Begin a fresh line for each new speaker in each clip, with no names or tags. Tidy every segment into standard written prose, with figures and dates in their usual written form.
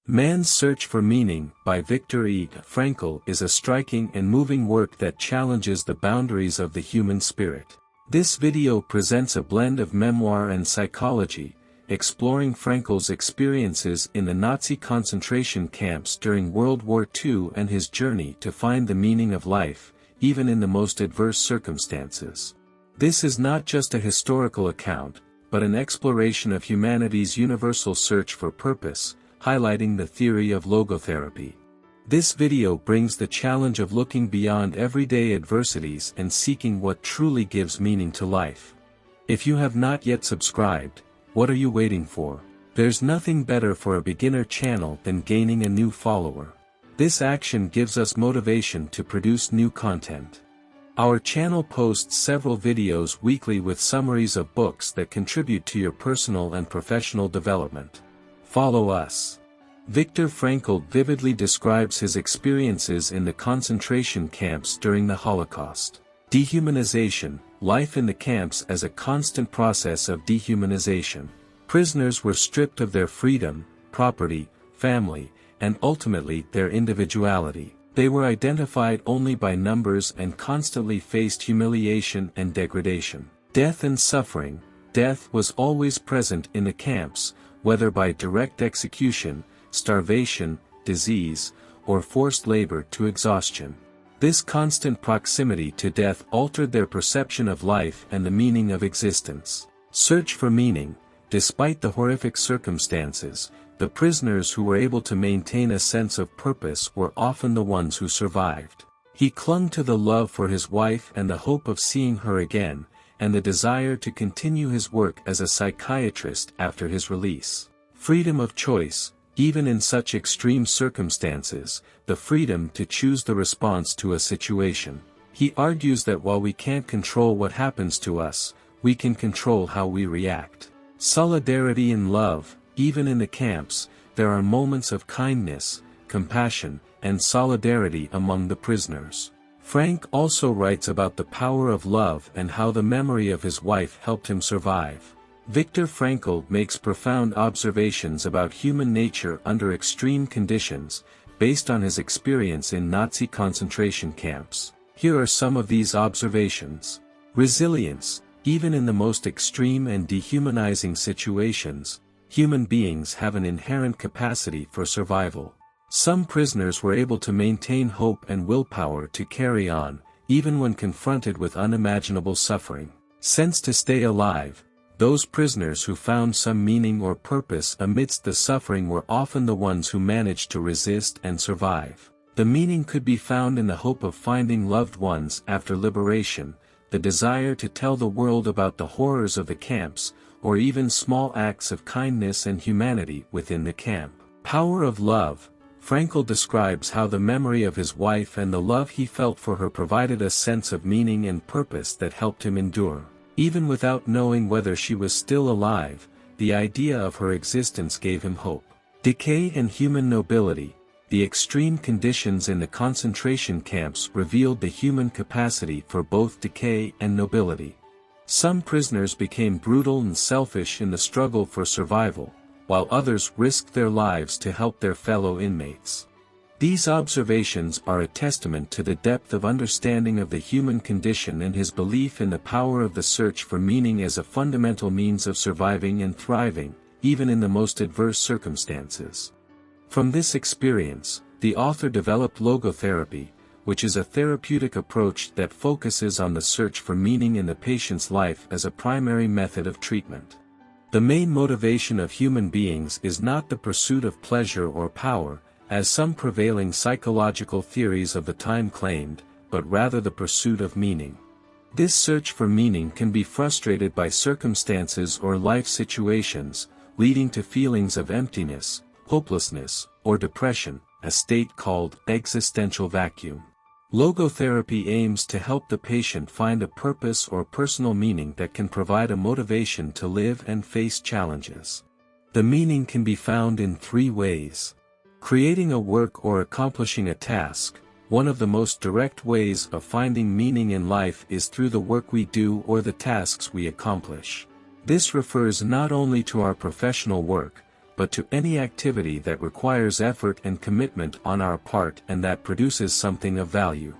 Man's Search for Meaning by Viktor Frankl is a striking and moving work that challenges the boundaries of the human spirit. This video presents a blend of memoir and psychology, exploring Frankl's experiences in the Nazi concentration camps during World War II and his journey to find the meaning of life, even in the most adverse circumstances. This is not just a historical account, but an exploration of humanity's universal search for purpose, highlighting the theory of logotherapy. This video brings the challenge of looking beyond everyday adversities and seeking what truly gives meaning to life. If you have not yet subscribed, what are you waiting for? There's nothing better for a beginner channel than gaining a new follower. This action gives us motivation to produce new content. Our channel posts several videos weekly with summaries of books that contribute to your personal and professional development. Follow us. Viktor Frankl vividly describes his experiences in the concentration camps during the Holocaust. Dehumanization, life in the camps as a constant process of dehumanization. Prisoners were stripped of their freedom, property, family, and ultimately their individuality. They were identified only by numbers and constantly faced humiliation and degradation. Death and suffering. Death was always present in the camps, whether by direct execution, starvation, disease, or forced labor to exhaustion. This constant proximity to death altered their perception of life and the meaning of existence. Search for meaning. Despite the horrific circumstances, the prisoners who were able to maintain a sense of purpose were often the ones who survived. He clung to the love for his wife and the hope of seeing her again, and the desire to continue his work as a psychiatrist after his release. Freedom of choice. Even in such extreme circumstances, the freedom to choose the response to a situation. He argues that while we can't control what happens to us, we can control how we react. Solidarity and love. Even in the camps, there are moments of kindness, compassion, and solidarity among the prisoners. Frank also writes about the power of love and how the memory of his wife helped him survive. Viktor Frankl makes profound observations about human nature under extreme conditions, based on his experience in Nazi concentration camps. Here are some of these observations. Resilience. Even in the most extreme and dehumanizing situations, human beings have an inherent capacity for survival. Some prisoners were able to maintain hope and willpower to carry on, even when confronted with unimaginable suffering. Sense to stay alive. Those prisoners who found some meaning or purpose amidst the suffering were often the ones who managed to resist and survive. The meaning could be found in the hope of finding loved ones after liberation, the desire to tell the world about the horrors of the camps, or even small acts of kindness and humanity within the camp. Power of love. Frankl describes how the memory of his wife and the love he felt for her provided a sense of meaning and purpose that helped him endure. Even without knowing whether she was still alive, the idea of her existence gave him hope. Decay and human nobility. The extreme conditions in the concentration camps revealed the human capacity for both decay and nobility. Some prisoners became brutal and selfish in the struggle for survival, while others risked their lives to help their fellow inmates. These observations are a testament to the depth of understanding of the human condition and his belief in the power of the search for meaning as a fundamental means of surviving and thriving, even in the most adverse circumstances. From this experience, the author developed logotherapy, which is a therapeutic approach that focuses on the search for meaning in the patient's life as a primary method of treatment. The main motivation of human beings is not the pursuit of pleasure or power, as some prevailing psychological theories of the time claimed, but rather the pursuit of meaning. This search for meaning can be frustrated by circumstances or life situations, leading to feelings of emptiness, hopelessness, or depression, a state called existential vacuum. Logotherapy aims to help the patient find a purpose or personal meaning that can provide a motivation to live and face challenges. The meaning can be found in three ways. Creating a work or accomplishing a task. One of the most direct ways of finding meaning in life is through the work we do or the tasks we accomplish. This refers not only to our professional work, but to any activity that requires effort and commitment on our part and that produces something of value.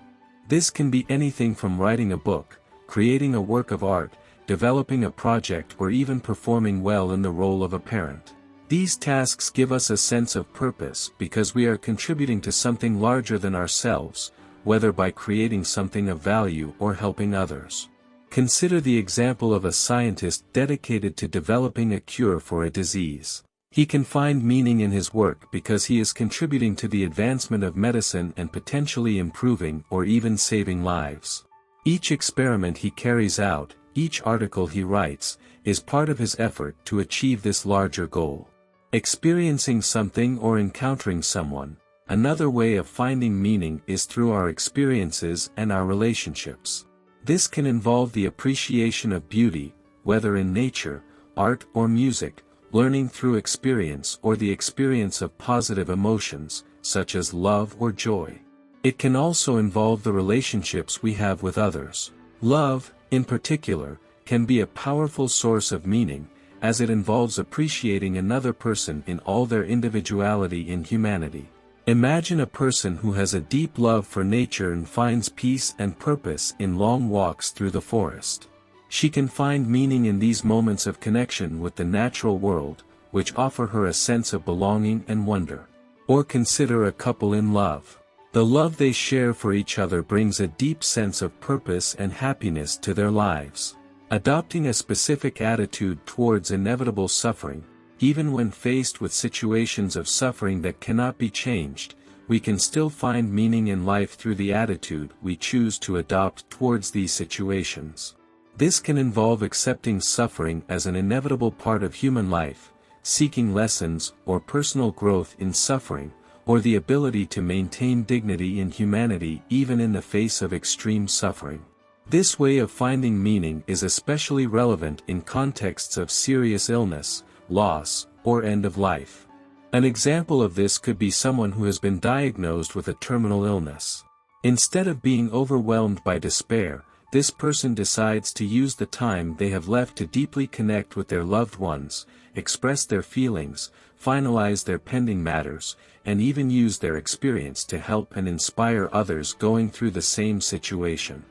This can be anything from writing a book, creating a work of art, developing a project, or even performing well in the role of a parent. These tasks give us a sense of purpose because we are contributing to something larger than ourselves, whether by creating something of value or helping others. Consider the example of a scientist dedicated to developing a cure for a disease. He can find meaning in his work because he is contributing to the advancement of medicine and potentially improving or even saving lives. Each experiment he carries out, each article he writes, is part of his effort to achieve this larger goal. Experiencing something or encountering someone. Another way of finding meaning is through our experiences and our relationships. This can involve the appreciation of beauty, whether in nature, art or music, learning through experience or the experience of positive emotions, such as love or joy. It can also involve the relationships we have with others. Love, in particular, can be a powerful source of meaning, as it involves appreciating another person in all their individuality in humanity. Imagine a person who has a deep love for nature and finds peace and purpose in long walks through the forest. She can find meaning in these moments of connection with the natural world, which offer her a sense of belonging and wonder. Or consider a couple in love. The love they share for each other brings a deep sense of purpose and happiness to their lives. Adopting a specific attitude towards inevitable suffering, even when faced with situations of suffering that cannot be changed, we can still find meaning in life through the attitude we choose to adopt towards these situations. This can involve accepting suffering as an inevitable part of human life, seeking lessons or personal growth in suffering, or the ability to maintain dignity in humanity even in the face of extreme suffering. This way of finding meaning is especially relevant in contexts of serious illness, loss, or end of life. An example of this could be someone who has been diagnosed with a terminal illness. Instead of being overwhelmed by despair, this person decides to use the time they have left to deeply connect with their loved ones, express their feelings, finalize their pending matters, and even use their experience to help and inspire others going through the same situation.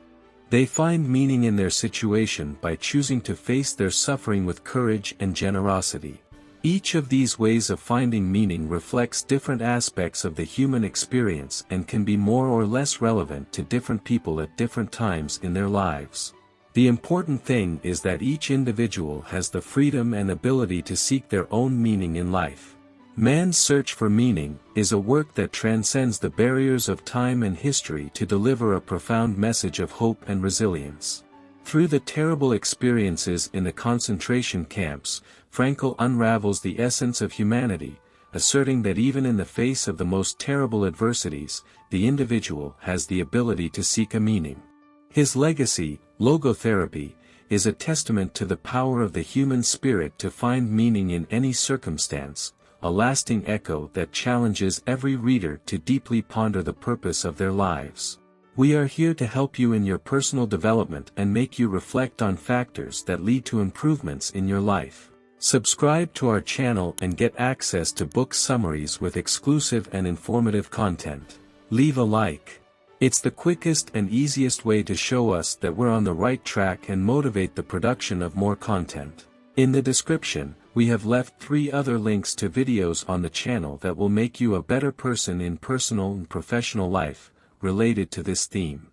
They find meaning in their situation by choosing to face their suffering with courage and generosity. Each of these ways of finding meaning reflects different aspects of the human experience and can be more or less relevant to different people at different times in their lives. The important thing is that each individual has the freedom and ability to seek their own meaning in life. Man's Search for Meaning is a work that transcends the barriers of time and history to deliver a profound message of hope and resilience. Through the terrible experiences in the concentration camps, Frankl unravels the essence of humanity, asserting that even in the face of the most terrible adversities, the individual has the ability to seek a meaning. His legacy, logotherapy, is a testament to the power of the human spirit to find meaning in any circumstance, a lasting echo that challenges every reader to deeply ponder the purpose of their lives. We are here to help you in your personal development and make you reflect on factors that lead to improvements in your life. Subscribe to our channel and get access to book summaries with exclusive and informative content. Leave a like. It's the quickest and easiest way to show us that we're on the right track and motivate the production of more content. In the description, we have left 3 other links to videos on the channel that will make you a better person in personal and professional life, related to this theme.